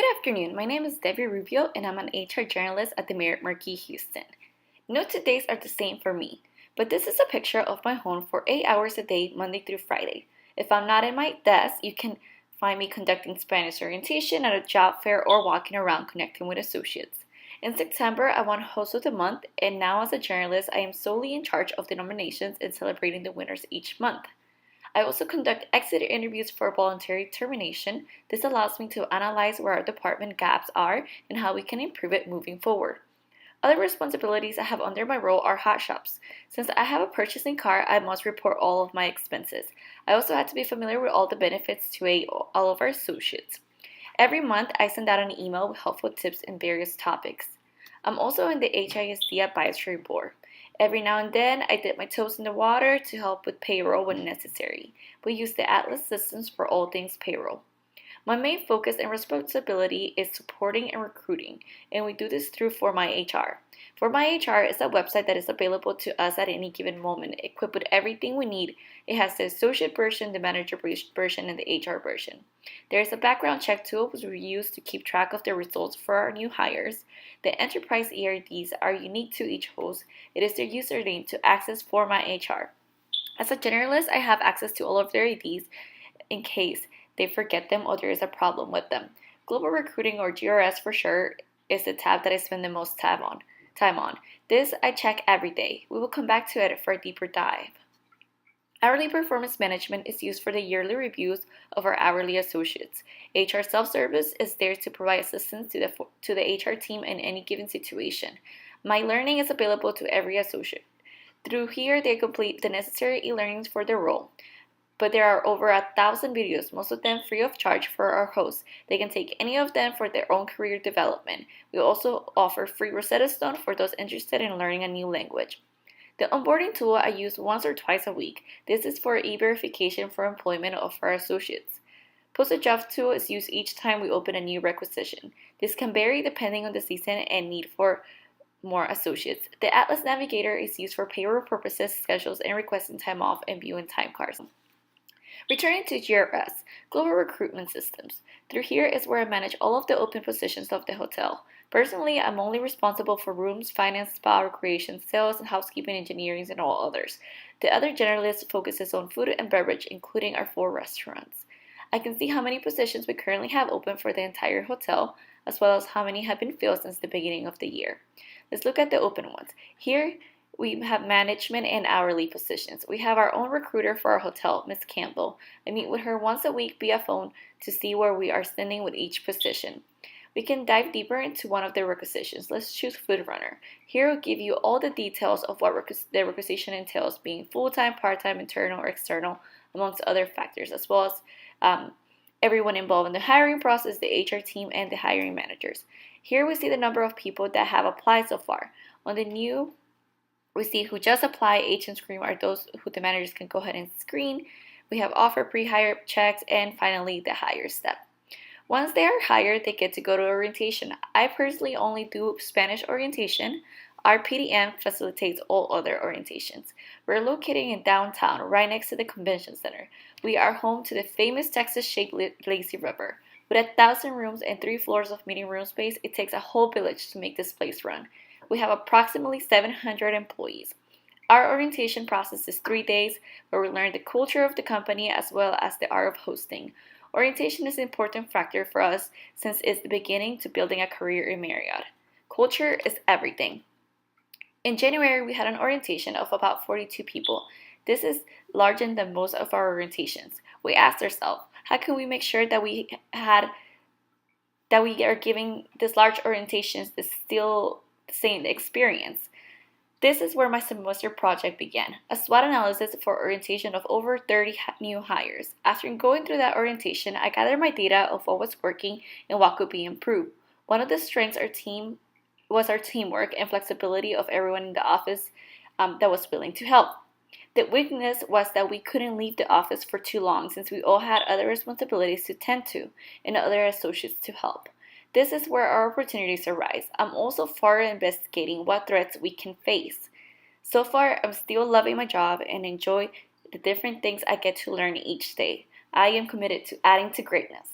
Good afternoon. My name is Debbie Rubio, and I'm an HR journalist at the Marquee Houston. Note days are the same for me, but this is a picture of my home for 8 hours a day, Monday through Friday. If I'm not at my desk, you can find me conducting Spanish orientation at a job fair or walking around connecting with associates. In September, I won Host of the Month, and now as a journalist, I am solely in charge of the nominations and celebrating the winners each month. I also conduct exit interviews for voluntary termination. This allows me to analyze where our department gaps are and how we can improve it moving forward. Other responsibilities I have under my role are hot shops. Since I have a purchasing car, I must report all of my expenses. I also had to be familiar with all the benefits to all of our associates. Every month, I send out an email with helpful tips in various topics. I'm also in the HISD Advisory Board. Every now and then, I dip my toes in the water to help with payroll when necessary. We use the Atlas systems for all things payroll. My main focus and responsibility is supporting and recruiting, and we do this through For My HR. For My HR is a website that is available to us at any given moment, equipped with everything we need. It has the associate version, the manager version, and the HR version. There is a background check tool which we use to keep track of the results for our new hires. The enterprise ERDs are unique to each host. It is their username to access For My HR. As a generalist, I have access to all of their IDs in case they forget them or there is a problem with them. Global Recruiting, or GRS for sure, is the tab that I spend the most time on. This I check every day. We will come back to it for a deeper dive. Hourly performance management is used for the yearly reviews of our hourly associates. HR self-service is there to provide assistance to the HR team in any given situation. My learning is available to every associate. Through here, they complete the necessary e-learnings for their role. But there are over 1,000 videos, most of them free of charge for our hosts. They can take any of them for their own career development. We also offer free Rosetta Stone for those interested in learning a new language. The onboarding tool I use once or twice a week. This is for e-verification for employment of our associates. Post a job tool is used each time we open a new requisition. This can vary depending on the season and need for more associates. The Atlas Navigator is used for payroll purposes, schedules, and requesting time off and viewing time cards. Returning to GRS, Global Recruitment Systems. Through here is where I manage all of the open positions of the hotel. Personally, I'm only responsible for rooms, finance, spa, recreation, sales, and housekeeping, engineering, and all others. The other generalist focuses on food and beverage, including our 4 restaurants. I can see how many positions we currently have open for the entire hotel, as well as how many have been filled since the beginning of the year. Let's look at the open ones. Here, we have management and hourly positions. We have our own recruiter for our hotel, Ms. Campbell. I meet with her once a week via phone to see where we are standing with each position. We can dive deeper into one of the requisitions. Let's choose food runner. Here we'll give you all the details of what the requisition entails, being full-time, part-time, internal, or external, amongst other factors, as well as everyone involved in the hiring process, the HR team, and the hiring managers. Here we see the number of people that have applied so far. On the new, we see who just applied. H and screen are those who the managers can go ahead and screen. We have offer, pre-hire checks, and finally the hire step. Once they are hired, they get to go to orientation. I personally only do Spanish orientation. Our PDM facilitates all other orientations. We're located in downtown, right next to the convention center. We are home to the famous Texas-shaped lazy river. With 1,000 rooms and 3 floors of meeting room space, it takes a whole village to make this place run. We have approximately 700 employees. Our orientation process is 3 days where we learn the culture of the company as well as the art of hosting. Orientation is an important factor for us since it's the beginning to building a career in Marriott. Culture is everything. In January, we had an orientation of about 42 people. This is larger than most of our orientations. We asked ourselves, how can we make sure that we are giving this large orientations the still same experience? This is where my semester project began, a SWOT analysis for orientation of over 30 new hires. After going through that orientation, I gathered my data of what was working and what could be improved. One of the strengths was our teamwork and flexibility of everyone in the office that was willing to help. The weakness was that we couldn't leave the office for too long since we all had other responsibilities to tend to and other associates to help. This is where our opportunities arise. I'm also further investigating what threats we can face. So far, I'm still loving my job and enjoy the different things I get to learn each day. I am committed to adding to greatness.